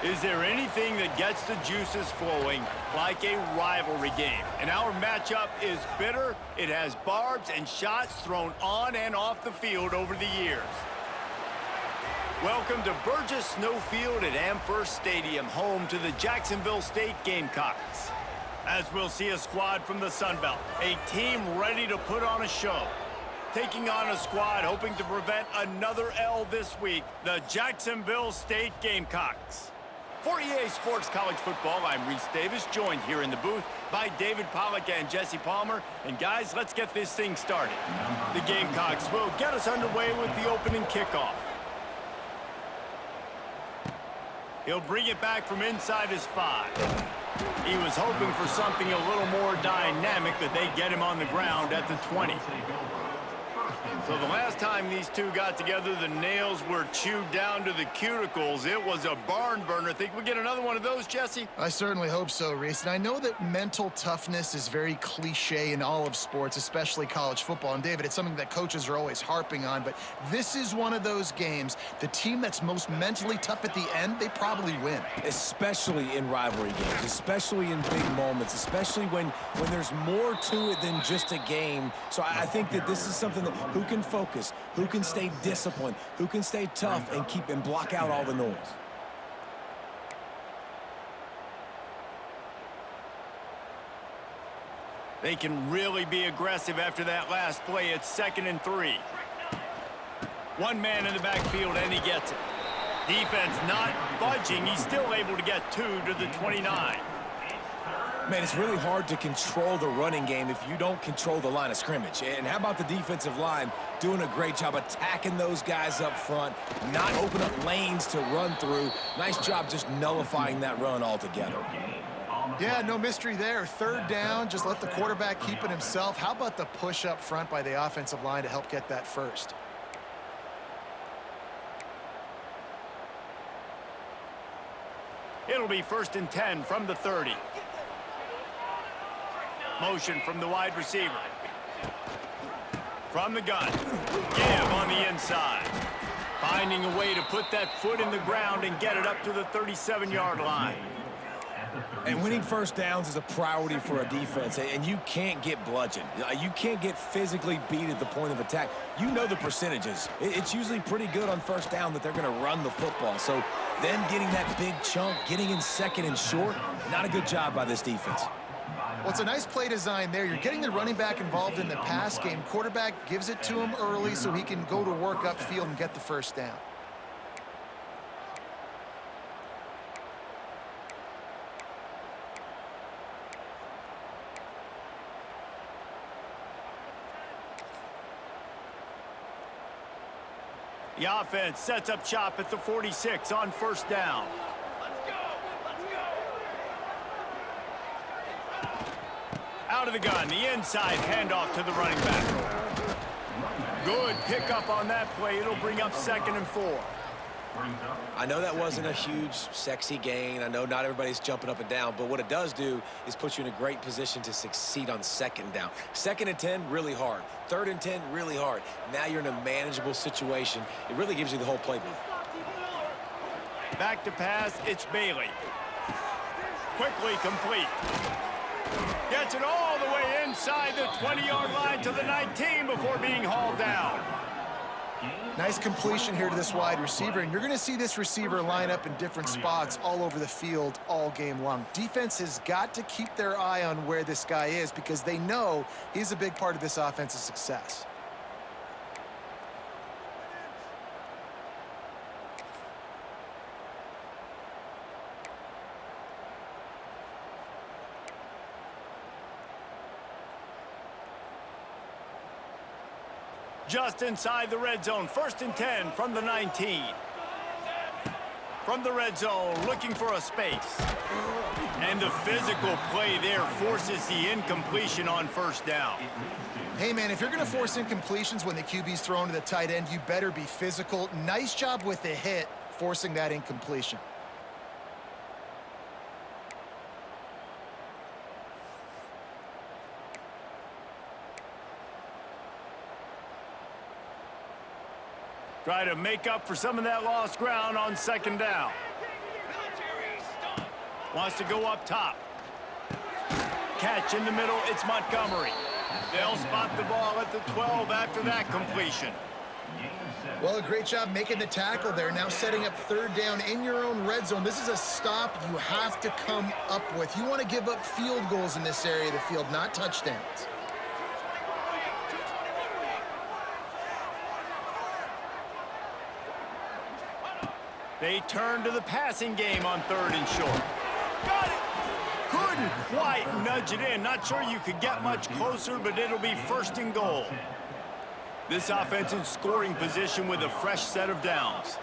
Is there anything that gets the juices flowing like a rivalry game? And our matchup is bitter. It has barbs and shots thrown on and off the field over the years. Welcome to Burgess Snowfield at Amherst Stadium, home to the Jacksonville State Gamecocks. As we'll see a squad from the Sun Belt, a team ready to put on a show. Taking on a squad hoping to prevent another L this week, the Jacksonville State Gamecocks. For EA Sports College Football, I'm Reese Davis, joined here in the booth by David Pollack and Jesse Palmer. And guys, let's get this thing started. The Gamecocks will get us underway with the opening kickoff. He'll bring it back from inside his 5. He was hoping for something a little more dynamic, but they get him on the ground at the 20. So the last time these two got together, the nails were chewed down to the cuticles. It was a barn burner. Think we get another one of those, Jesse? I certainly hope so, Reese. And I know that mental toughness is very cliche in all of sports, especially college football. And David, it's something that coaches are always harping on. But this is one of those games. The team that's most mentally tough at the end, they probably win. Especially in rivalry games, especially in big moments, especially when there's more to it than just a game. So I think that this is something that who can focus, who can stay disciplined, who can stay tough and block out all the noise. They can really be aggressive after that last play. It's 2nd and 3. One man in the backfield, and he gets it. Defense not budging. He's still able to get 2 to the 29. Man, it's really hard to control the running game if you don't control the line of scrimmage. And how about the defensive line doing a great job attacking those guys up front, not open up lanes to run through. Nice job just nullifying that run altogether. Yeah, no mystery there. 3rd down, just let the quarterback keep it himself. How about the push up front by the offensive line to help get that first? It'll be 1st and 10 from the 30. Motion from the wide receiver. From the gun. Give on the inside. Finding a way to put that foot in the ground and get it up to the 37-yard line. And winning first downs is a priority for a defense, and you can't get bludgeoned. You can't get physically beat at the point of attack. You know the percentages. It's usually pretty good on first down that they're going to run the football. So then getting that big chunk, getting in 2nd and short, not a good job by this defense. Well, it's a nice play design there. You're getting the running back involved in the pass game. Quarterback gives it to him early so he can go to work upfield and get the first down. The offense sets up shop at the 46 on 1st down. Out of the gun, the inside handoff to the running back. Good pickup on that play. It'll bring up 2nd and 4. I know that wasn't a huge, sexy gain. I know not everybody's jumping up and down, but what it does do is put you in a great position to succeed on 2nd down. 2nd and 10, really hard. 3rd and 10, really hard. Now you're in a manageable situation. It really gives you the whole playbook. Back to pass, it's Bailey. Quickly complete. Gets it all the way inside the 20-yard line to the 19 before being hauled down. Nice completion here to this wide receiver, and you're going to see this receiver line up in different spots all over the field all game long. Defense has got to keep their eye on where this guy is because they know he's a big part of this offense's success. Just inside the red zone, 1st and 10 from the 19. From the red zone, looking for a space. And the physical play there forces the incompletion on 1st down. Hey, man, if you're going to force incompletions when the QB's thrown to the tight end, you better be physical. Nice job with the hit, forcing that incompletion. Try to make up for some of that lost ground on 2nd down. Wants to go up top. Catch in the middle, it's Montgomery. They'll spot the ball at the 12 after that completion. Well, a great job making the tackle there. Now setting up third down in your own red zone. This is a stop you have to come up with. You want to give up field goals in this area of the field, not touchdowns. They turn to the passing game on 3rd and short. Got it! Couldn't quite nudge it in. Not sure you could get much closer, but it'll be 1st and goal. This offense in scoring position with a fresh set of downs.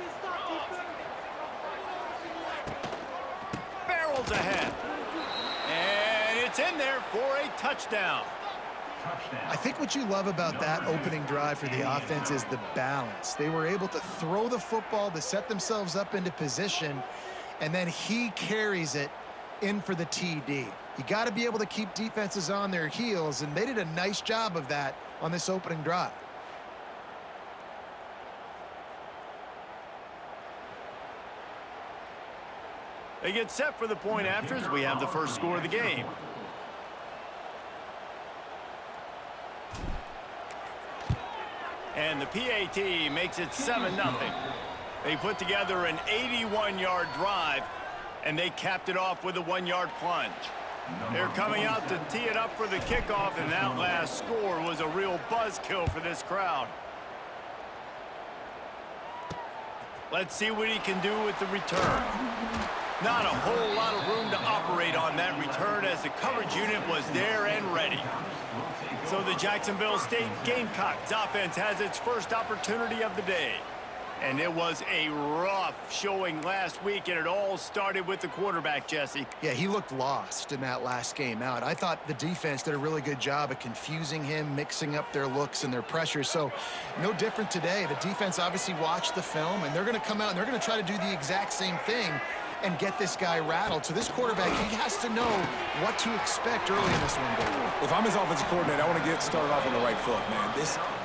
Barrels ahead. And it's in there for a touchdown. I think what you love about that opening drive for the offense is the balance. They were able to throw the football to set themselves up into position, and then he carries it in for the TD. You got to be able to keep defenses on their heels, and they did a nice job of that on this opening drive. They get set for the point after as we have the first score of the game. And the PAT makes it 7-0. They put together an 81-yard drive, and they capped it off with a 1-yard plunge. They're coming out to tee it up for the kickoff, and that last score was a real buzzkill for this crowd. Let's see what he can do with the return. Not a whole lot of room to operate on that return as the coverage unit was there and ready. So the Jacksonville State Gamecocks offense has its first opportunity of the day. And it was a rough showing last week, and it all started with the quarterback, Jesse. Yeah, he looked lost in that last game out. I thought the defense did a really good job of confusing him, mixing up their looks and their pressures. So no different today. The defense obviously watched the film, and they're going to come out and they're going to try to do the exact same thing and get this guy rattled. So this quarterback, he has to know what to expect early in this one, David. If I'm his offensive coordinator, I want to get started off on the right foot, man.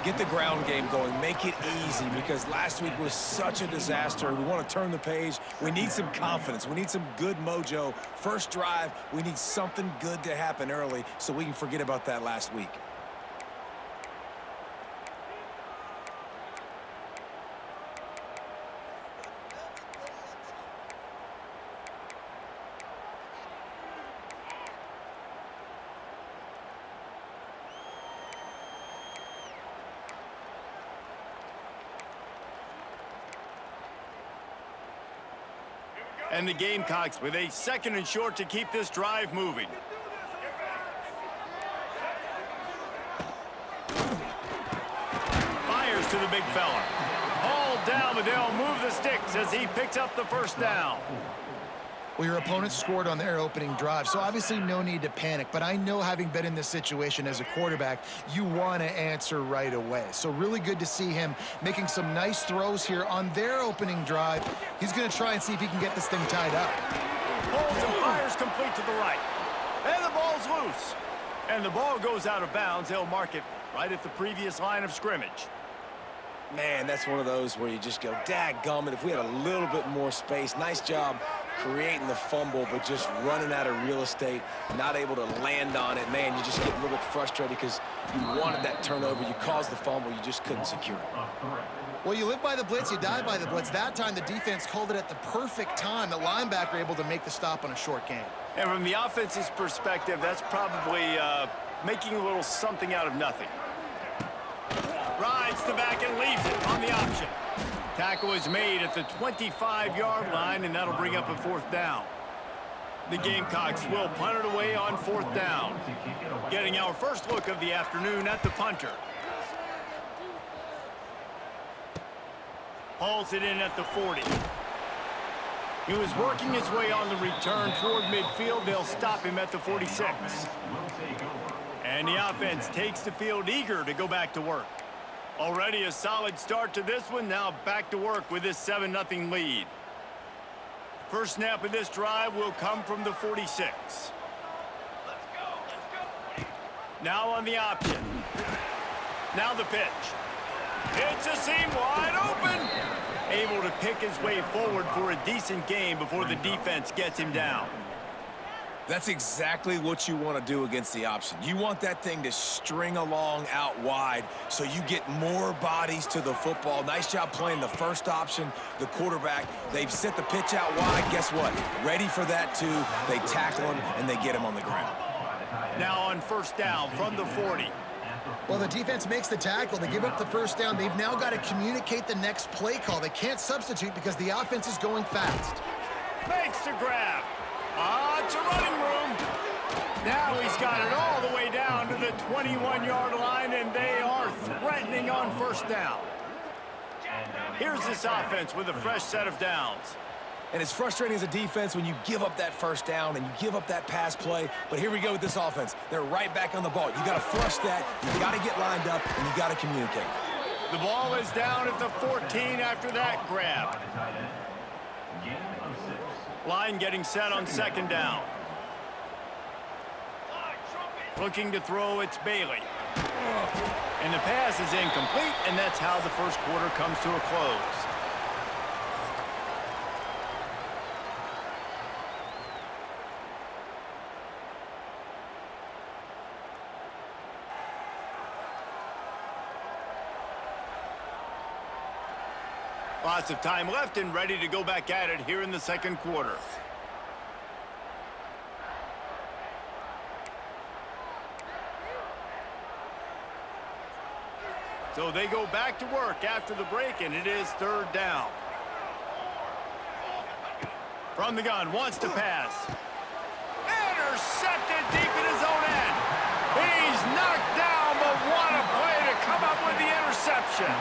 Get the ground game going. Make it easy, because last week was such a disaster. We want to turn the page. We need some confidence. We need some good mojo. First drive, we need something good to happen early so we can forget about that last week. And the Gamecocks with a 2nd and short to keep this drive moving. Fires to the big fella. Hauled down, but they'll move the sticks as he picks up the first down. Well, your opponent scored on their opening drive, so obviously no need to panic. But I know, having been in this situation as a quarterback, you want to answer right away. So really good to see him making some nice throws here on their opening drive. He's going to try and see if he can get this thing tied up. Pulls and fires complete to the right. And the ball's loose. And the ball goes out of bounds. They'll mark it right at the previous line of scrimmage. Man, that's one of those where you just go, dadgummit, if we had a little bit more space. Nice job creating the fumble, but just running out of real estate, not able to land on it. Man, you just get a little bit frustrated because you wanted that turnover. You caused the fumble. You just couldn't secure it. Well, you live by the blitz, you die by the blitz. That time, the defense called it at the perfect time. The linebacker able to make the stop on a short game. And from the offense's perspective, that's probably making a little something out of nothing. Rides the back and leaves it on the option. Tackle is made at the 25-yard line, and that'll bring up a 4th down. The Gamecocks will punt it away on 4th down. Getting our first look of the afternoon at the punter. Hauls it in at the 40. He was working his way on the return toward midfield. They'll stop him at the 46. And the offense takes the field, eager to go back to work. Already a solid start to this one. Now back to work with this 7-0 lead. First snap of this drive will come from the 46. Now on the option. Now the pitch. It's a seam wide open. Able to pick his way forward for a decent gain before the defense gets him down. That's exactly what you want to do against the option. You want that thing to string along out wide so you get more bodies to the football. Nice job playing the first option, the quarterback. They've set the pitch out wide. Guess what? Ready for that, too. They tackle him, and they get him on the ground. Now on first down from the 40. Well, the defense makes the tackle. They give up the first down. They've now got to communicate the next play call. They can't substitute because the offense is going fast. Makes the grab. It's a running room. Now he's got it all the way down to the 21-yard line, and they are threatening on first down. Here's this offense with a fresh set of downs. And it's frustrating as a defense when you give up that first down and you give up that pass play. But here we go with this offense. They're right back on the ball. You got to flush that. You got to get lined up, and you got to communicate. The ball is down at the 14 after that grab. Line getting set on second down. Looking to throw, it's Bailey. And the pass is incomplete, and that's how the first quarter comes to a close. Lots of time left and ready to go back at it here in the second quarter. So they go back to work after the break, and it is third down. From the gun, wants to pass. Intercepted deep in his own end. He's knocked down, but what a play to come up with the interception.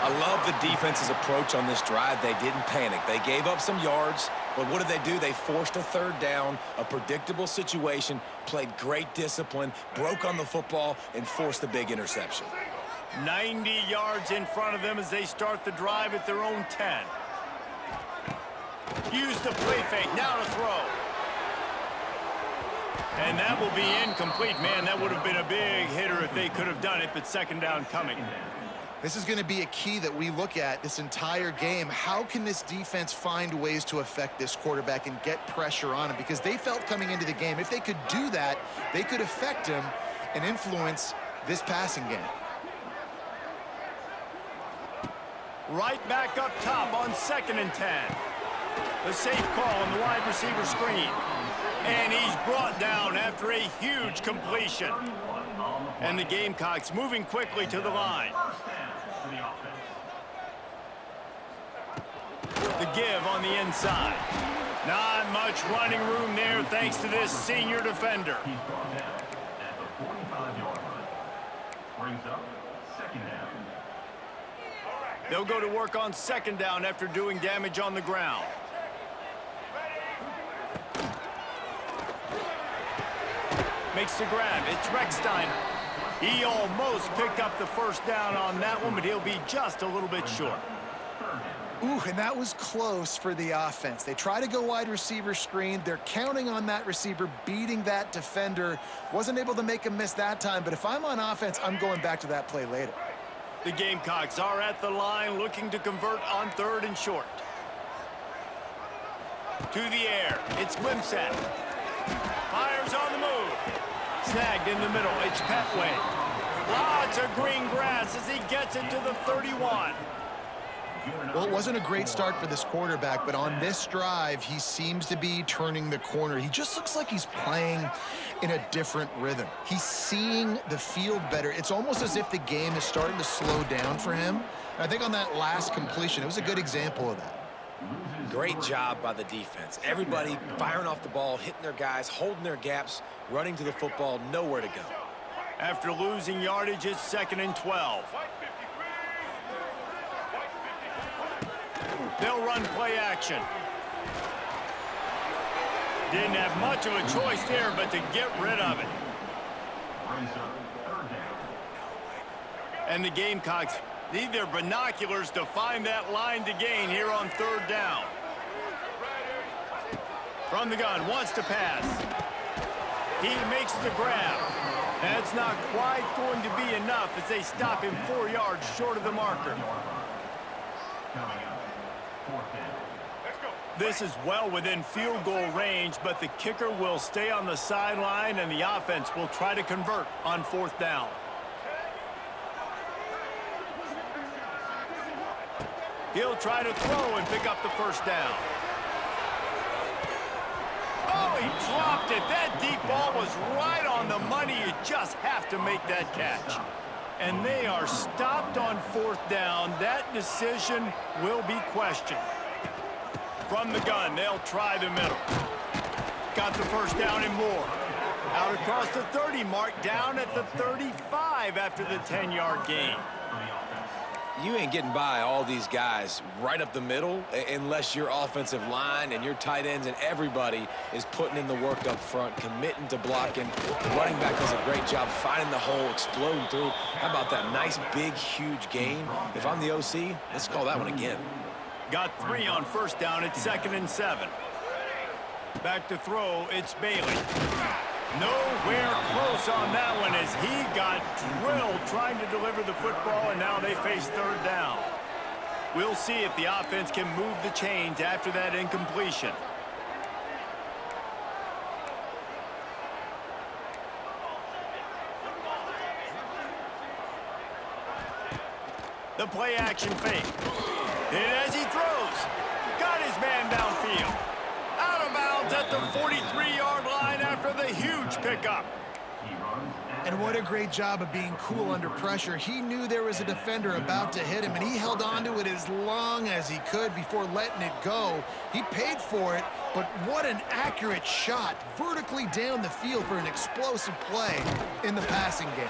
I love the defense's approach on this drive. They didn't panic. They gave up some yards, but what did they do? They forced a third down, a predictable situation, played great discipline, broke on the football, and forced the big interception. 90 yards in front of them as they start the drive at their own 10. Use the play fake, now to throw. And that will be incomplete. Man, that would have been a big hitter if they could have done it, but second down coming. This is going to be a key that we look at this entire game. How can this defense find ways to affect this quarterback and get pressure on him? Because they felt coming into the game, if they could do that, they could affect him and influence this passing game. Right back up top on 2nd and 10. The safe call on the wide receiver screen. And he's brought down after a huge completion. And the Gamecocks moving quickly to the line. The give on the inside. Not much running room there thanks to this senior defender. They'll go to work on second down after doing damage on the ground. Makes the grab. It's Recksteiner. He almost picked up the first down on that one, but he'll be just a little bit short. Ooh, and that was close for the offense. They try to go wide receiver screen. They're counting on that receiver beating that defender. Wasn't able to make him miss that time, but if I'm on offense, I'm going back to that play later. The Gamecocks are at the line looking to convert on 3rd and short. To the air. It's Wimsatt. Fires on the move. Snagged in the middle. It's Petway. Lots of green grass as he gets it to the 31. Well, it wasn't a great start for this quarterback, but on this drive, he seems to be turning the corner. He just looks like he's playing in a different rhythm. He's seeing the field better. It's almost as if the game is starting to slow down for him. And I think on that last completion, it was a good example of that. Great job by the defense. Everybody firing off the ball, hitting their guys, holding their gaps, running to the football, nowhere to go. After losing yardage, it's 2nd and 12. They'll run play action. Didn't have much of a choice there, but to get rid of it. And the Gamecocks need their binoculars to find that line to gain here on 3rd down. From the gun, wants to pass. He makes the grab. That's not quite going to be enough as they stop him 4 yards short of the marker. This is well within field goal range, but the kicker will stay on the sideline, and the offense will try to convert on 4th down. He'll try to throw and pick up the 1st down. Oh, he dropped it. That deep ball was right on the money. You just have to make that catch. And they are stopped on 4th down. That decision will be questioned. From the gun, they'll try the middle. Got the 1st down and more. Out across the 30 mark, down at the 35 after the 10-yard gain. You ain't getting by all these guys right up the middle unless your offensive line and your tight ends and everybody is putting in the work up front, committing to blocking. Running back does a great job finding the hole, exploding through. How about that nice, big, huge gain? If I'm the OC, let's call that one again. Got 3 on 1st down. It's 2nd and 7. Back to throw. It's Bailey. Nowhere close on that one as he got drilled trying to deliver the football, and now they face 3rd down. We'll see if the offense can move the chains after that incompletion. The play action fake. And as he throws, got his man downfield. Out of bounds at the 43-yard line after the huge pickup. And what a great job of being cool under pressure. He knew there was a defender about to hit him, and he held on to it as long as he could before letting it go. He paid for it, but what an accurate shot vertically down the field for an explosive play in the passing game.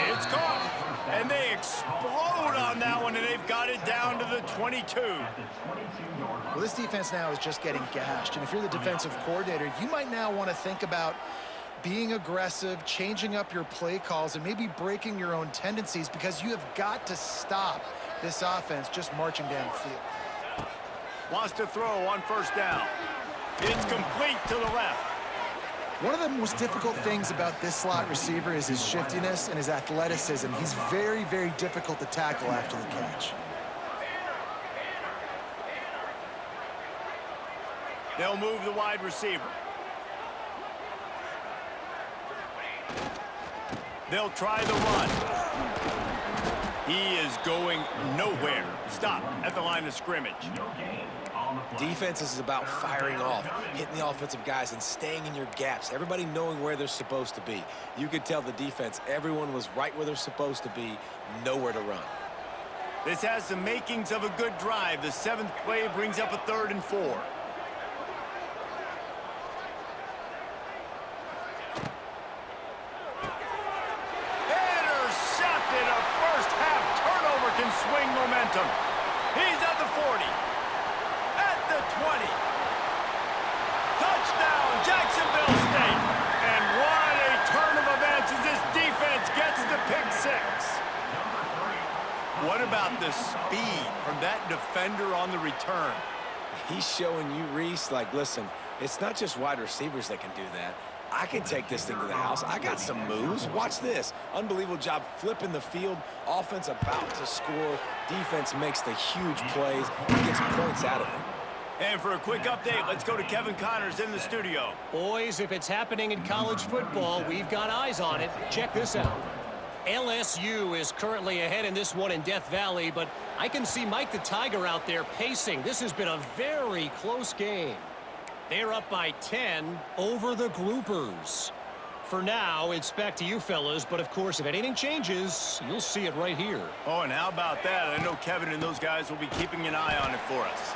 It's caught, and they explode on that one, and they've got it down to the 22. Well, this defense now is just getting gashed, and if you're the defensive coordinator, you might now want to think about being aggressive, changing up your play calls, and maybe breaking your own tendencies, because you have got to stop this offense just marching down the field. Wants to throw on 1st down. It's complete to the left. One of the most difficult things about this slot receiver is his shiftiness and his athleticism. He's very, very difficult to tackle after the catch. They'll move the wide receiver. They'll try the run. He is going nowhere. Stop at the line of scrimmage. Defense is about firing off, hitting the offensive guys and staying in your gaps. Everybody knowing where they're supposed to be. You could tell the defense, everyone was right where they're supposed to be, nowhere to run. This has the makings of a good drive. The 7th play brings up a 3rd and 4. Intercepted. A first half turnover can swing momentum. He's at the 40. At the 20. Touchdown, Jacksonville State. And what a turn of events as this defense gets the pick 6. What about the speed from that defender on the return? He's showing you, Reese, like, listen, it's not just wide receivers that can do that. I can take this thing to the house. I got some moves. Watch this. Unbelievable job flipping the field. Offense about to score. Defense makes the huge plays and gets points out of it. And for a quick update, let's go to Kevin Connors in the studio. Boys, if it's happening in college football, we've got eyes on it. Check this out. LSU is currently ahead in this one in Death Valley, but I can see Mike the Tiger out there pacing. This has been a very close game. They're up by 10 over the Groupers. For now, it's back to you fellas, but of course, if anything changes, you'll see it right here. Oh, and how about that? I know Kevin and those guys will be keeping an eye on it for us.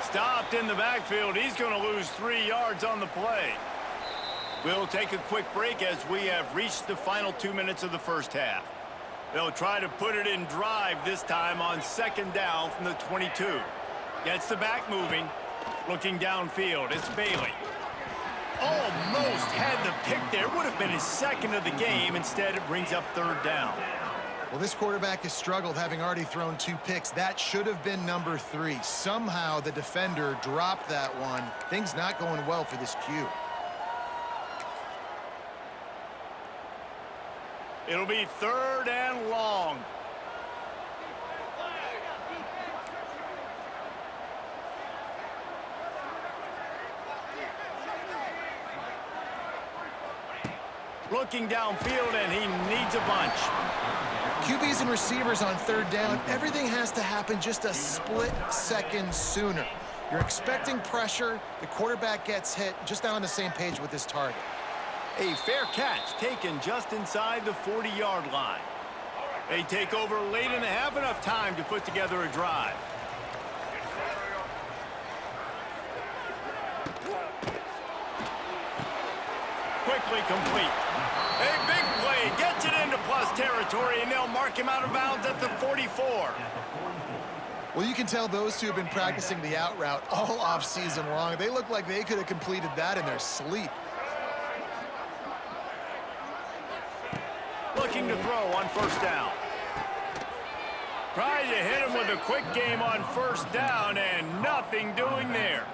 Stopped in the backfield. He's going to lose 3 yards on the play. We'll take a quick break as we have reached the final 2 minutes of the first half. They'll try to put it in drive this time on 2nd down from the 22. Gets the back moving. Looking downfield, it's Bailey. Almost had the pick there. Would have been his 2nd of the game. Instead, it brings up 3rd down. Well, this quarterback has struggled, having already thrown 2 picks. That should have been number 3. Somehow the defender dropped that one. Things not going well for this Q. It'll be 3rd and long. Looking downfield, and he needs a bunch. QBs and receivers on third down, everything has to happen just a split second sooner. You're expecting pressure, the quarterback gets hit, just not on the same page with his target. A fair catch taken just inside the 40-yard line. They take over late in the half, enough time to put together a drive. Quickly complete. A big play gets it into plus territory, and they'll mark him out of bounds at the 44. Well, you can tell those two have been practicing the out route all off-season long. They look like they could have completed that in their sleep. Looking to throw on first down. Trying to hit him with a quick game on first down, and nothing doing there.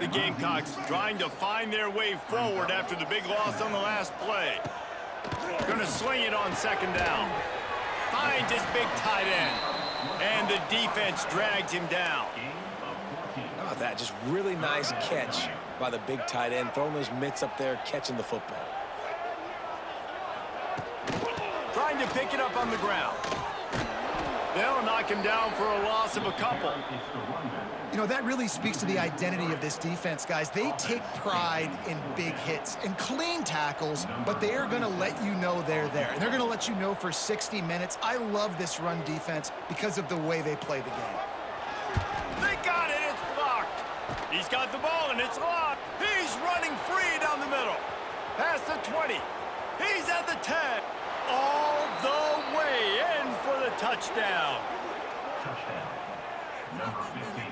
The Gamecocks trying to find their way forward after the big loss on the last play. Gonna sling it on second down. Finds his big tight end. And the defense drags him down. How about that? Just really nice catch by the big tight end, throwing those mitts up there, catching the football. Trying to pick it up on the ground. They'll knock him down for a loss of a couple. You know, that really speaks to the identity of this defense, guys. They take pride in big hits and clean tackles, but they are going to let you know they're there. And they're going to let you know for 60 minutes. I love this run defense because of the way they play the game. They got it. It's blocked. He's got the ball, and it's locked. He's running free down the middle. Past the 20. He's at the 10. All the way in for the touchdown. Touchdown. Number 15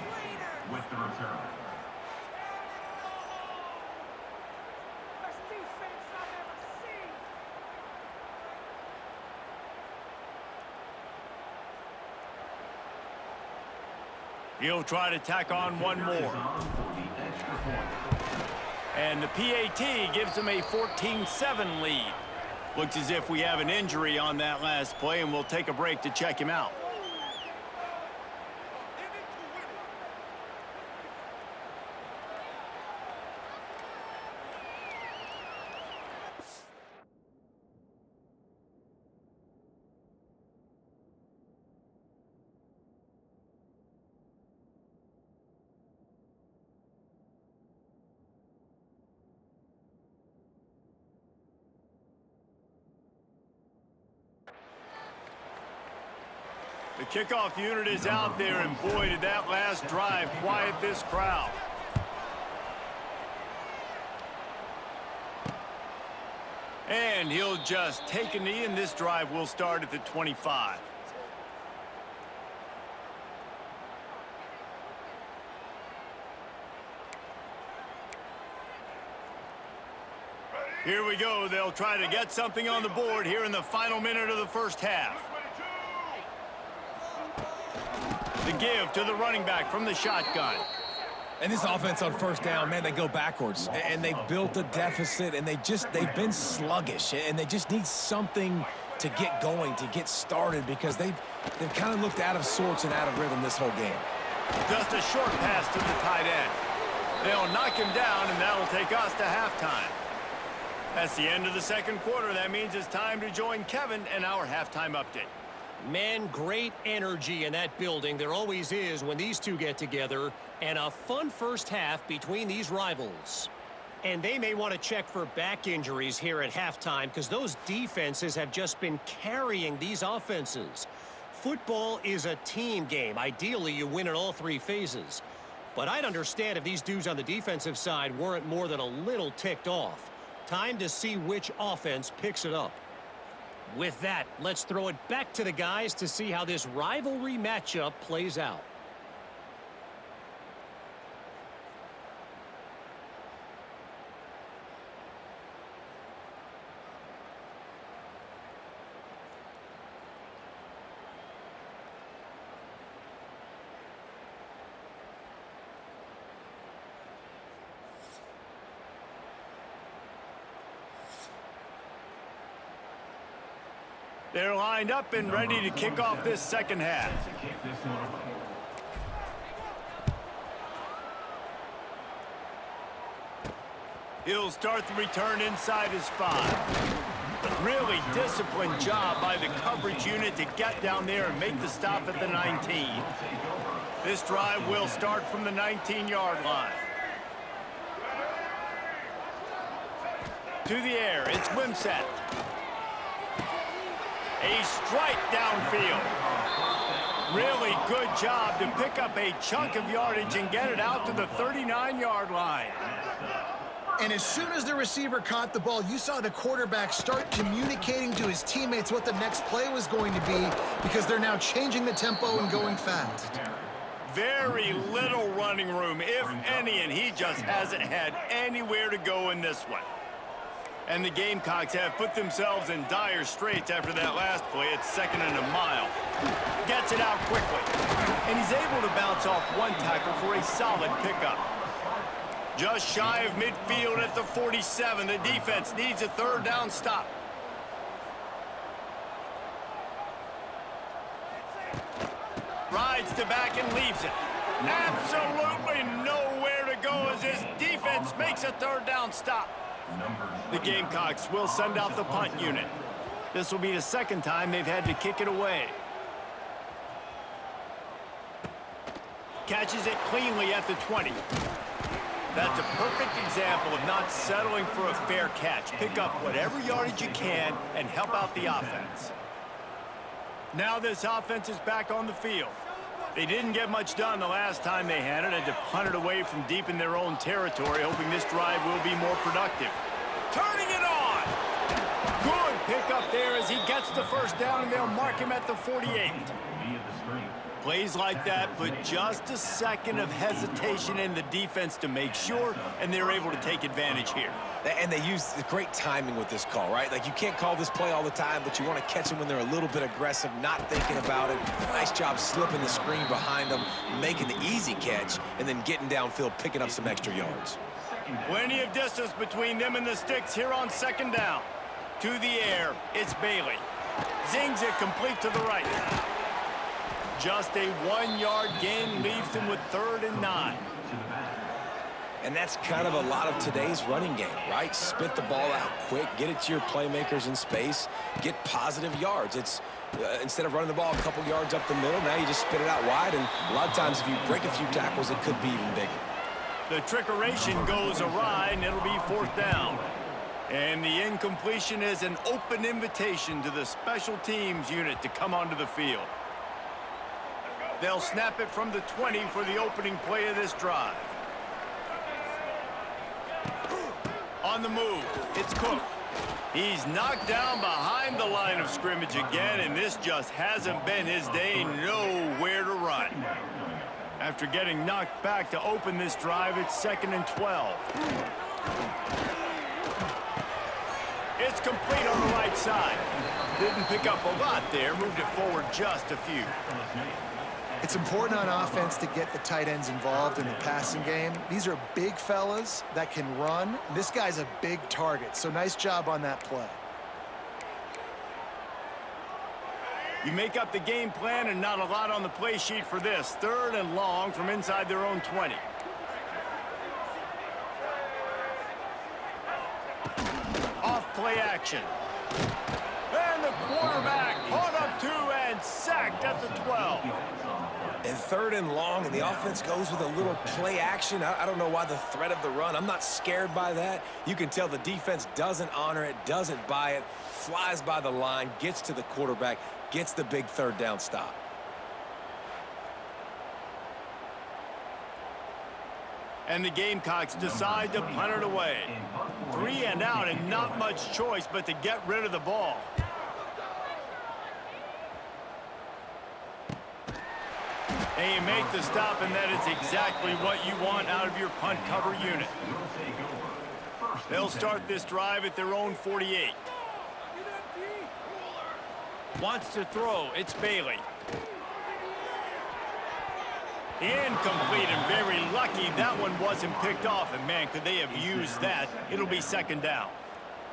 with the return. He'll try to tack on one more. And the PAT gives him a 14-7 lead. Looks as if we have an injury on that last play, and we'll take a break to check him out. The kickoff unit is out there, and boy, did that last drive quiet this crowd. And he'll just take a knee, and this drive will start at the 25. Here we go. They'll try to get something on the board here in the final minute of the first half. The give to the running back from the shotgun. And this offense on first down, man, they go backwards. And they've built a deficit, and they've been sluggish. And they just need something to get going, to get started, because they've kind of looked out of sorts and out of rhythm this whole game. Just a short pass to the tight end. They'll knock him down, and that'll take us to halftime. That's the end of the second quarter. That means it's time to join Kevin and our halftime update. Man, great energy in that building. There always is when these two get together. And a fun first half between these rivals. And they may want to check for back injuries here at halftime, because those defenses have just been carrying these offenses. Football is a team game. Ideally, you win in all three phases. But I'd understand if these dudes on the defensive side weren't more than a little ticked off. Time to see which offense picks it up. With that, let's throw it back to the guys to see how this rivalry matchup plays out. They're lined up and ready to kick off this second half. He'll start the return inside his 5. Really disciplined job by the coverage unit to get down there and make the stop at the 19. This drive will start from the 19-yard line. To the air, it's Wimsatt. A strike downfield. Really good job to pick up a chunk of yardage and get it out to the 39-yard line. And as soon as the receiver caught the ball, you saw the quarterback start communicating to his teammates what the next play was going to be because they're now changing the tempo and going fast. Very little running room, if any, and he just hasn't had anywhere to go in this one. And the Gamecocks have put themselves in dire straits after that last play. It's 2nd and a mile. Gets it out quickly. And he's able to bounce off one tackle for a solid pickup. Just shy of midfield at the 47. The defense needs a 3rd down stop. Rides to back and leaves it. Absolutely nowhere to go as his defense makes a 3rd down stop. The Gamecocks will send out the punt unit. This will be the 2nd time they've had to kick it away. Catches it cleanly at the 20. That's a perfect example of not settling for a fair catch. Pick up whatever yardage you can and help out the offense. Now this offense is back on the field. They didn't get much done the last time they had it. Had to punt it away from deep in their own territory, hoping this drive will be more productive. Turning it on! Good pickup there as he gets the 1st down, and they'll mark him at the 48. Plays like that, but just a second of hesitation in the defense to make sure, and they're able to take advantage here. And they use great timing with this call, right? Like, you can't call this play all the time, but you want to catch them when they're a little bit aggressive, not thinking about it. Nice job slipping the screen behind them, making the easy catch, and then getting downfield, picking up some extra yards. Plenty of distance between them and the sticks here on 2nd down. To the air, it's Bailey. Zings it complete to the right. Just a 1-yard gain leaves him with 3rd and 9. And that's kind of a lot of today's running game, right? Spit the ball out quick, get it to your playmakers in space, get positive yards. It's instead of running the ball a couple yards up the middle, now you just spit it out wide, and a lot of times if you break a few tackles, it could be even bigger. The trickeration goes awry, and it'll be 4th down. And the incompletion is an open invitation to the special teams unit to come onto the field. They'll snap it from the 20 for the opening play of this drive. On the move, it's Cook. He's knocked down behind the line of scrimmage again, and this just hasn't been his day. Nowhere to run. After getting knocked back to open this drive, it's 2nd and 12. It's complete on the right side. Didn't pick up a lot there, moved it forward just a few. It's important on offense to get the tight ends involved in the passing game. These are big fellas that can run. This guy's a big target, so nice job on that play. You make up the game plan and not a lot on the play sheet for this. 3rd and long from inside their own 20. Off play action. And the quarterback caught up 2 and sacked at the 12. And 3rd and long, and the offense goes with a little play action. I don't know why the threat of the run. I'm not scared by that. You can tell the defense doesn't honor it, doesn't buy it, flies by the line, gets to the quarterback, gets the big 3rd down stop. And the Gamecocks decide to punt it away. 3 and out, and not much choice but to get rid of the ball. And you make the stop, and that is exactly what you want out of your punt cover unit. They'll start this drive at their own 48. Wants to throw, it's Bailey. Incomplete, and very lucky that one wasn't picked off. And man, could they have used that. It'll be 2nd down.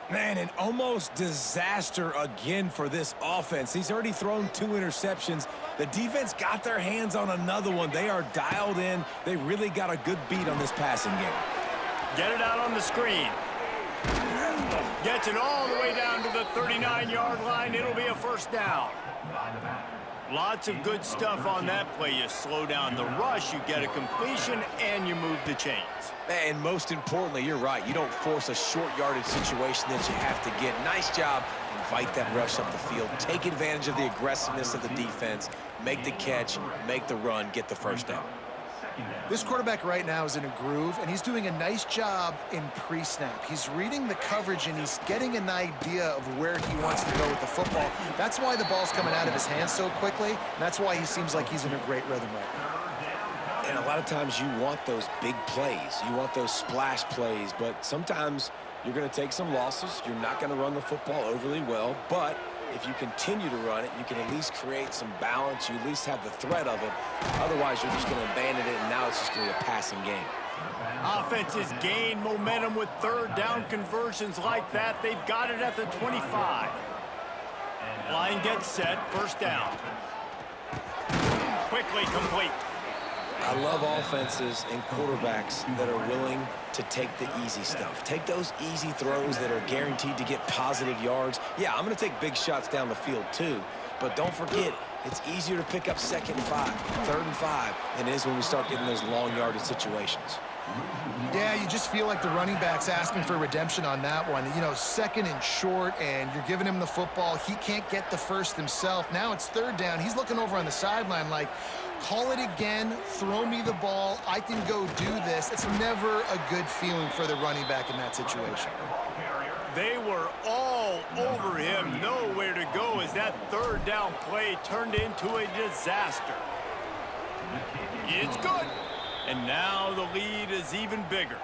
Man, an almost disaster again for this offense. He's already thrown 2 interceptions. The defense got their hands on another one. They are dialed in. They really got a good beat on this passing game. Get it out on the screen. Gets it all the way down to the 39-yard line. It'll be a first down. Lots of good stuff on that play. You slow down the rush, you get a completion, and you move the chains. And most importantly, you're right. You don't force a short yardage situation that you have to get. Nice job. Invite that rush up the field. Take advantage of the aggressiveness of the defense. Make the catch, make the run, get the first down. This quarterback right now is in a groove, and he's doing a nice job in pre-snap. He's reading the coverage, and he's getting an idea of where he wants to go with the football. That's why the ball's coming out of his hands so quickly, and that's why he seems like he's in a great rhythm right now. And a lot of times you want those big plays. You want those splash plays, but sometimes you're going to take some losses. You're not going to run the football overly well, but if you continue to run it, you can at least create some balance. You at least have the threat of it. Otherwise, you're just going to abandon it, and now it's just going to be a passing game. Offenses gain momentum with third down conversions like that. They've got it at the 25. Line gets set, first down. Quickly complete. I love offenses and quarterbacks that are willing to take the easy stuff. Take those easy throws that are guaranteed to get positive yards. Yeah, I'm going to take big shots down the field too, but don't forget, it's easier to pick up 2nd and 5, 3rd and 5 than it is when we start getting those long yardage situations. Yeah, you just feel like the running back's asking for redemption on that one. You know, 2nd and short, and you're giving him the football. He can't get the first himself. Now it's 3rd down. He's looking over on the sideline like, call it again, throw me the ball, I can go do this. It's never a good feeling for the running back in that situation. They were all over him, nowhere to go as that 3rd down play turned into a disaster. It's good. And now the lead is even bigger.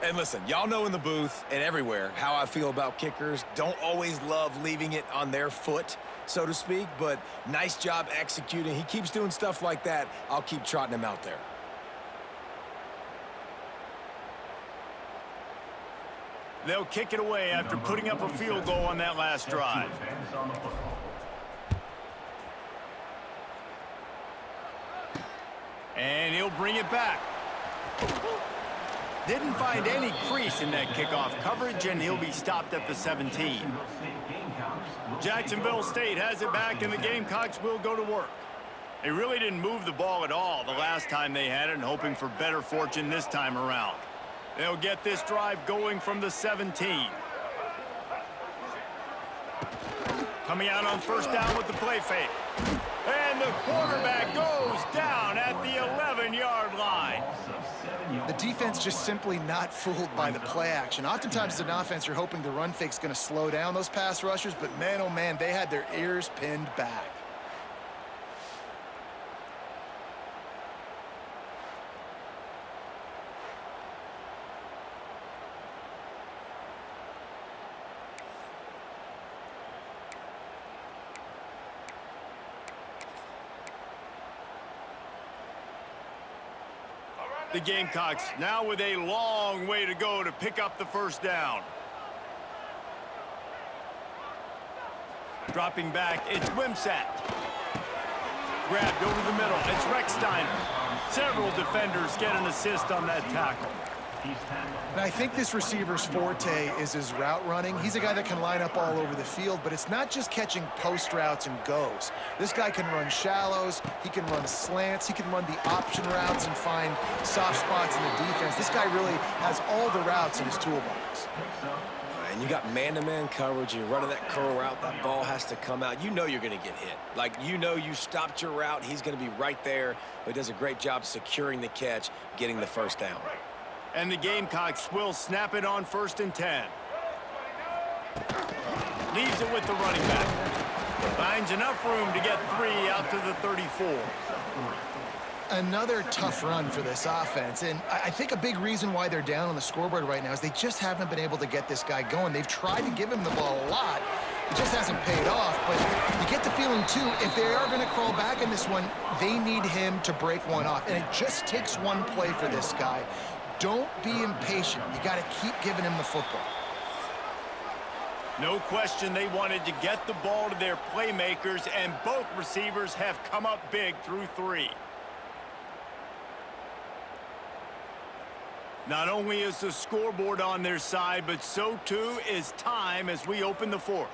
And listen, y'all know in the booth and everywhere how I feel about kickers. Don't always love leaving it on their foot, so to speak, but nice job executing. He keeps doing stuff like that. I'll keep trotting him out there. They'll kick it away after putting up a field goal on that last drive. And he'll bring it back. Didn't find any crease in that kickoff coverage, and he'll be stopped at the 17. Jacksonville State has it back, and the Gamecocks will go to work. They really didn't move the ball at all the last time they had it, and hoping for better fortune this time around. They'll get this drive going from the 17. Coming out on first down with the play fake. And the quarterback goes down at the 11-yard line. The defense just simply not fooled by the play action. Oftentimes as an offense, you're hoping the run fake's going to slow down those pass rushers, but man, oh man, they had their ears pinned back. The Gamecocks now with a long way to go to pick up the first down. Dropping back, it's Wimsatt. Grabbed over the middle, it's Rechsteiner. Several defenders get an assist on that tackle. And I think this receiver's forte is his route running. He's a guy that can line up all over the field, but it's not just catching post routes and goes. This guy can run shallows, he can run slants, he can run the option routes and find soft spots in the defense. This guy really has all the routes in his toolbox. And you got man-to-man coverage, you're running that curl route, that ball has to come out. You know you're going to get hit. Like, you know you stopped your route, he's going to be right there, but he does a great job securing the catch, getting the first down. And the Gamecocks will snap it on 1st and 10. Leaves it with the running back. Finds enough room to get 3 out to the 34. Another tough run for this offense, and I think a big reason why they're down on the scoreboard right now is they just haven't been able to get this guy going. They've tried to give him the ball a lot. It just hasn't paid off, but you get the feeling, too, if they are going to crawl back in this one, they need him to break one off, and it just takes one play for this guy. Don't be impatient. You got to keep giving him the football. No question they wanted to get the ball to their playmakers, and both receivers have come up big through 3. Not only is the scoreboard on their side, but so too is time as we open the fourth.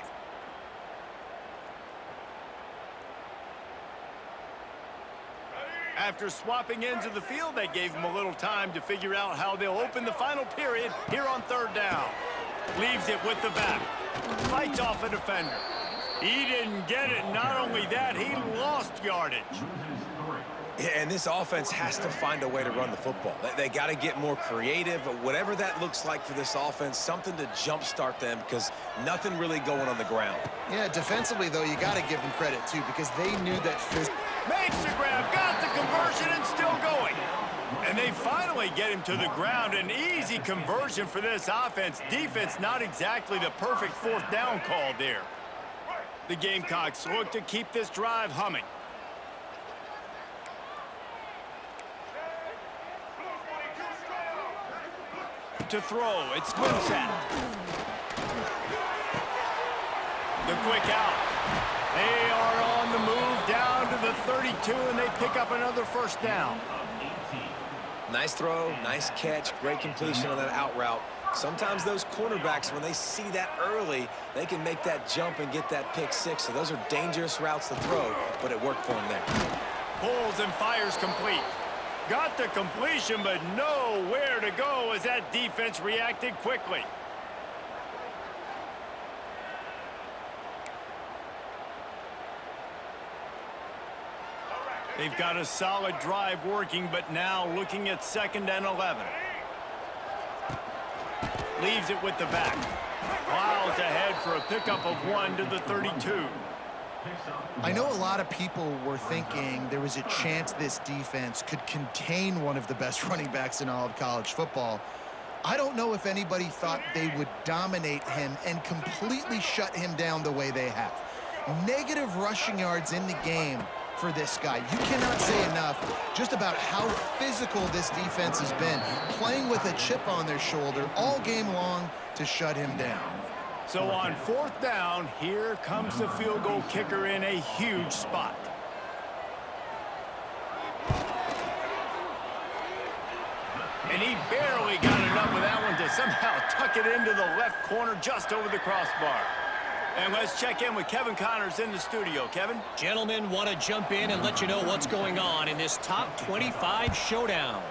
After swapping ends of the field, that gave them a little time to figure out how they'll open the final period here on third down. Leaves it with the back. Fights off a defender. He didn't get it. Not only that, he lost yardage. And this offense has to find a way to run the football. They got to get more creative, whatever that looks like for this offense, something to jumpstart them because nothing really going on the ground. Yeah, defensively, though, you got to give them credit, too, because they knew that Makes the grab, got the conversion, and still going. And they finally get him to the ground. An easy conversion for this offense. Defense, not exactly the perfect fourth down call there. The Gamecocks look to keep this drive humming. To throw, it's Winsett. The quick out. They are on the move down to the 32, and they pick up another first down. Nice throw, nice catch, great completion on that out route. Sometimes those cornerbacks, when they see that early, they can make that jump and get that pick six. So those are dangerous routes to throw, but it worked for him there. Pulls and fires complete. Got the completion, but nowhere to go as that defense reacted quickly. They've got a solid drive working, but now looking at 2nd and 11. Leaves it with the back. Plows ahead for a pickup of 1 to the 32. I know a lot of people were thinking there was a chance this defense could contain one of the best running backs in all of college football. I don't know if anybody thought they would dominate him and completely shut him down the way they have. Negative rushing yards in the game for this guy. You cannot say enough just about how physical this defense has been, playing with a chip on their shoulder all game long to shut him down. So on 4th down, here comes the field goal kicker in a huge spot. And he barely got enough of that one to somehow tuck it into the left corner just over the crossbar. And let's check in with Kevin Connors in the studio. Kevin? Gentlemen, want to jump in and let you know what's going on in this top 25 showdown.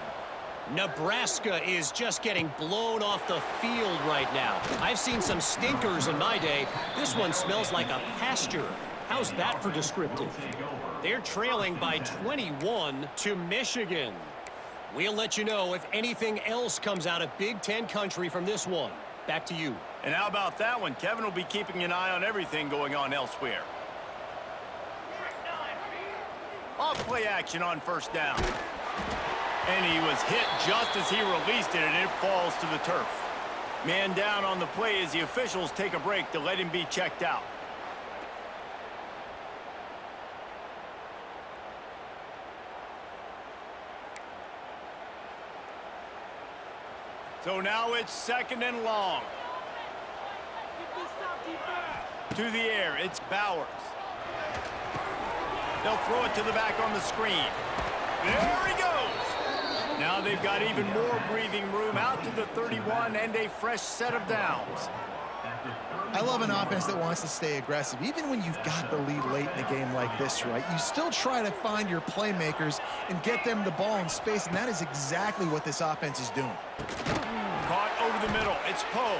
Nebraska is just getting blown off the field right now. I've seen some stinkers in my day. This one smells like a pasture. How's that for descriptive? They're trailing by 21 to Michigan. We'll let you know if anything else comes out of Big Ten country from this one. Back to you. And how about that one? Kevin will be keeping an eye on everything going on elsewhere. Off play action on 1st down. And he was hit just as he released it, and it falls to the turf. Man down on the play as the officials take a break to let him be checked out. So now it's 2nd and long. To the air, it's Bowers. They'll throw it to the back on the screen. There he goes. Now they've got even more breathing room out to the 31 and a fresh set of downs. I love an offense that wants to stay aggressive. Even when you've got the lead late in a game like this, right, you still try to find your playmakers and get them the ball in space, and that is exactly what this offense is doing. Caught over the middle. It's Poe.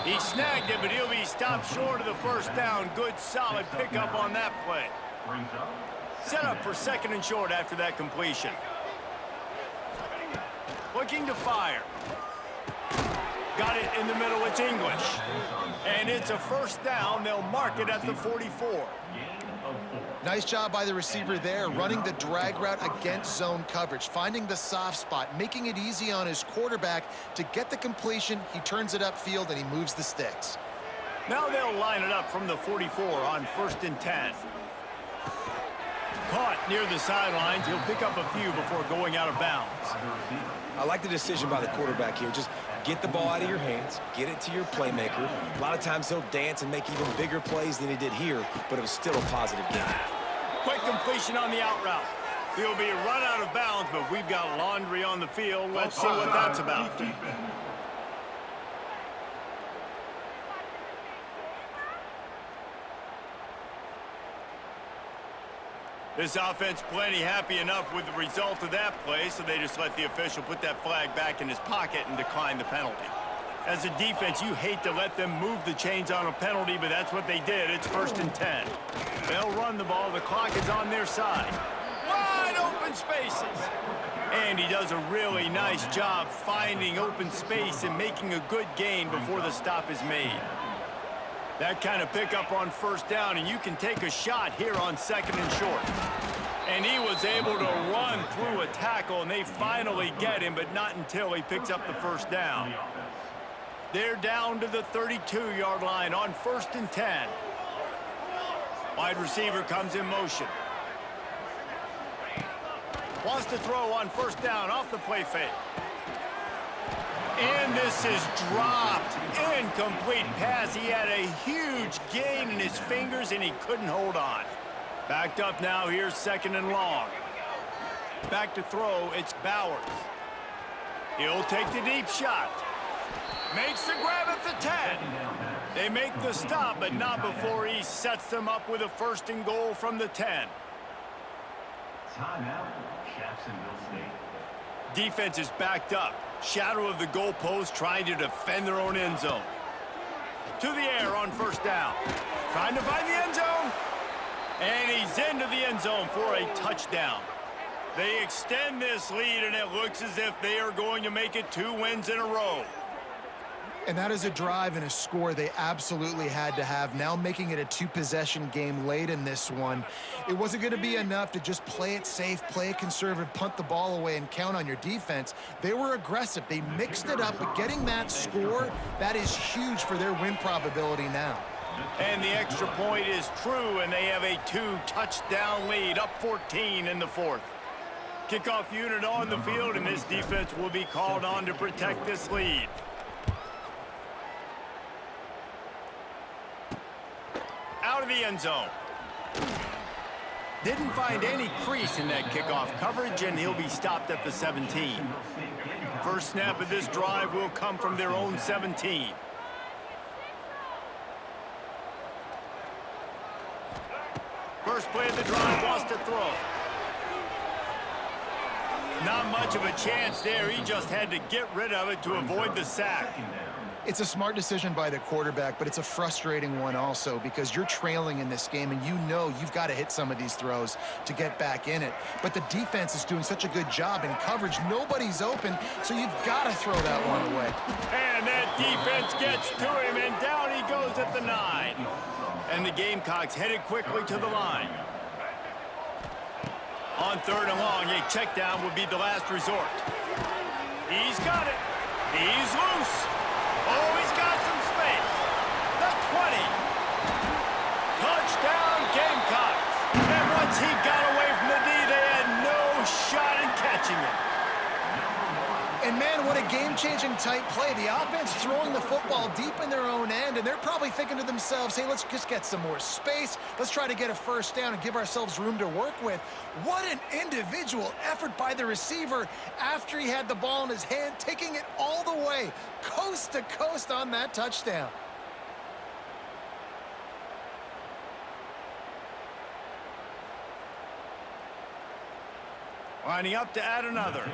He snagged it, but he'll be stopped short of the 1st down. Good, solid pickup on that play. Set up for 2nd and short after that completion. Looking to fire. Got it in the middle. It's English. And it's a 1st down. They'll mark it at the 44. Nice job by the receiver there, running the drag route against zone coverage, finding the soft spot, making it easy on his quarterback to get the completion. He turns it upfield, and he moves the sticks. Now they'll line it up from the 44 on 1st and 10. Caught near the sidelines. He'll pick up a few before going out of bounds. I like the decision by the quarterback here. Just get the ball out of your hands, get it to your playmaker. A lot of times he'll dance and make even bigger plays than he did here, but it was still a positive game. Quick completion on the out route. He'll be run out of bounds, but we've got laundry on the field. Let's see what that's about. This offense plenty happy enough with the result of that play, so they just let the official put that flag back in his pocket and decline the penalty. As a defense, you hate to let them move the chains on a penalty, but that's what they did. It's 1st and 10. They'll run the ball. The clock is on their side. Wide open spaces. And he does a really nice job finding open space and making a good gain before the stop is made. That kind of pickup on 1st down, and you can take a shot here on 2nd and short. And he was able to run through a tackle, and they finally get him, but not until he picks up the 1st down. They're down to the 32-yard line on 1st and 10. Wide receiver comes in motion. Wants to throw on 1st down off the play fake. And this is dropped. Incomplete pass. He had a huge gain in his fingers, and he couldn't hold on. Backed up now. Here's 2nd and long. Back to throw. It's Bowers. He'll take the deep shot. Makes the grab at the 10. They make the stop, but not before he sets them up with a 1st and goal from the 10. Timeout, Jacksonville State. Defense is backed up. Shadow of the goalpost, trying to defend their own end zone. To the air on 1st down. Trying to find the end zone. And he's into the end zone for a touchdown. They extend this lead, and it looks as if they are going to make it 2 wins in a row. And that is a drive and a score they absolutely had to have. Now making it a 2-possession game late in this one. It wasn't going to be enough to just play it safe, play it conservative, punt the ball away, and count on your defense. They were aggressive. They mixed it up, but getting that score, that is huge for their win probability now. And the extra point is true, and they have a 2-touchdown lead, up 14 in the 4th. Kickoff unit on the field, and this defense will be called on to protect this lead. Out of the end zone. Didn't find any crease in that kickoff coverage, and he'll be stopped at the 17. First snap of this drive will come from their own 17. First play of the drive, wants to throw. Not much of a chance there. He just had to get rid of it to avoid the sack. It's a smart decision by the quarterback, but it's a frustrating one also because you're trailing in this game and you know you've got to hit some of these throws to get back in it. But the defense is doing such a good job in coverage. Nobody's open, so you've got to throw that one away. And that defense gets to him, and down he goes at the 9. And the Gamecocks headed quickly to the line. On 3rd and long, a check down would be the last resort. He's got it. He's loose. Oh, he's got some space. The 20. Touchdown, Gamecocks. And once he got away from the D, they had no shot in catching him. And man, what a game-changing type play. The offense throwing the football deep in their own end, and they're probably thinking to themselves, hey, let's just get some more space. Let's try to get a 1st down and give ourselves room to work with. What an individual effort by the receiver after he had the ball in his hand, taking it all the way, coast to coast on that touchdown. Lining up to add another.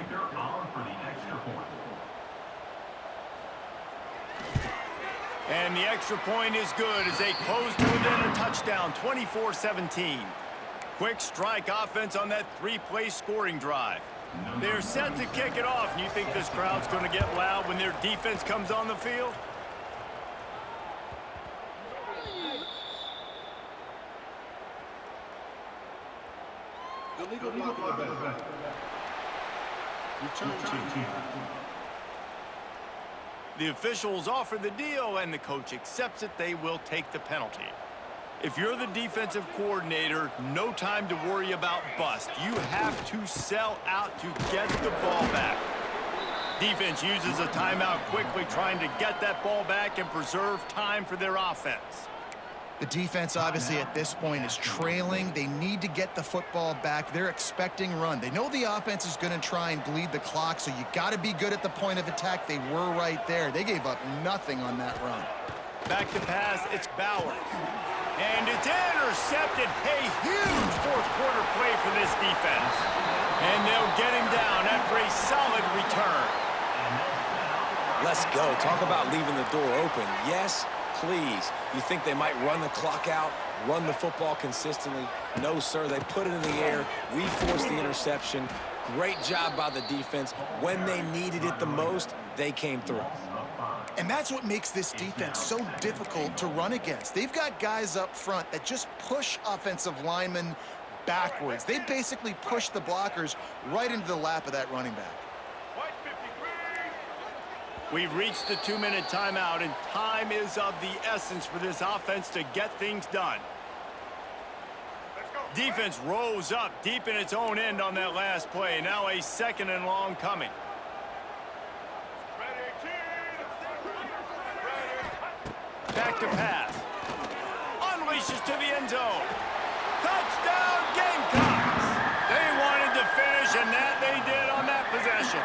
And the extra point is good as they close to within a touchdown, 24-17. Quick strike offense on that 3-play scoring drive. They're set to kick it off, and you think this crowd's going to get loud when their defense comes on the field? Illegal block in the back. Return team. The officials offer the deal, and the coach accepts it. They will take the penalty. If you're the defensive coordinator, no time to worry about bust. You have to sell out to get the ball back. Defense uses a timeout quickly, trying to get that ball back and preserve time for their offense. The defense, obviously, at this point is trailing. They need to get the football back. They're expecting run. They know the offense is going to try and bleed the clock, so you got to be good at the point of attack. They were right there. They gave up nothing on that run. Back to pass, it's Bauer. And it's intercepted. A huge fourth-quarter play for this defense. And they'll get him down after a solid return. Let's go. Talk about leaving the door open. Yes, please. You think they might run the clock out, run the football consistently? No, sir. They put it in the air. We forced the interception. Great job by the defense. When they needed it the most, they came through. And that's what makes this defense so difficult to run against. They've got guys up front that just push offensive linemen backwards. They basically push the blockers right into the lap of that running back. We've reached the 2-minute timeout, and time is of the essence for this offense to get things done. Defense rose up deep in its own end on that last play. Now a 2nd and long coming. Back to pass. Unleashes to the end zone. Touchdown, Gamecocks! They wanted to finish, and that they did on that possession.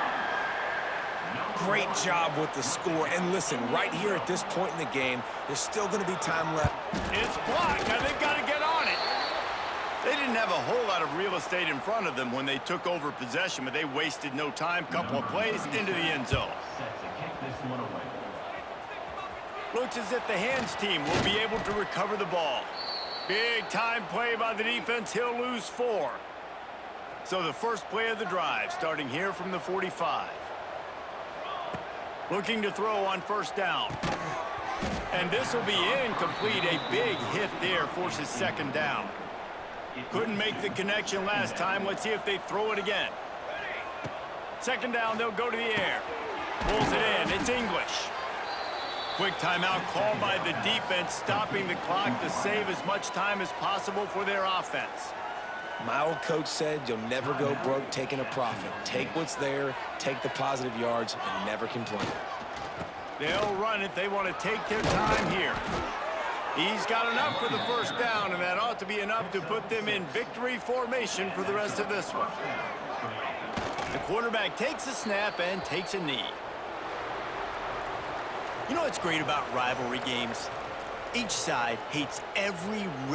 Great job with the score. And listen, right here at this point in the game, there's still going to be time left. It's blocked. Now they've got to get on it. They didn't have a whole lot of real estate in front of them when they took over possession, but they wasted no time. Couple of plays into the end zone. Set to kick this one away. Looks as if the hands team will be able to recover the ball. Big time play by the defense. He'll lose 4. So the first play of the drive starting here from the 45. Looking to throw on 1st down. And this will be incomplete. A big hit there forces 2nd down. Couldn't make the connection last time. Let's see if they throw it again. 2nd down, they'll go to the air. Pulls it in. It's English. Quick timeout called by the defense, stopping the clock to save as much time as possible for their offense. My old coach said you'll never go broke taking a profit. Take what's there, take the positive yards, and never complain. They'll run it. They want to take their time here. He's got enough for the 1st down, and that ought to be enough to put them in victory formation for the rest of this one. The quarterback takes a snap and takes a knee. You know what's great about rivalry games? Each side hates every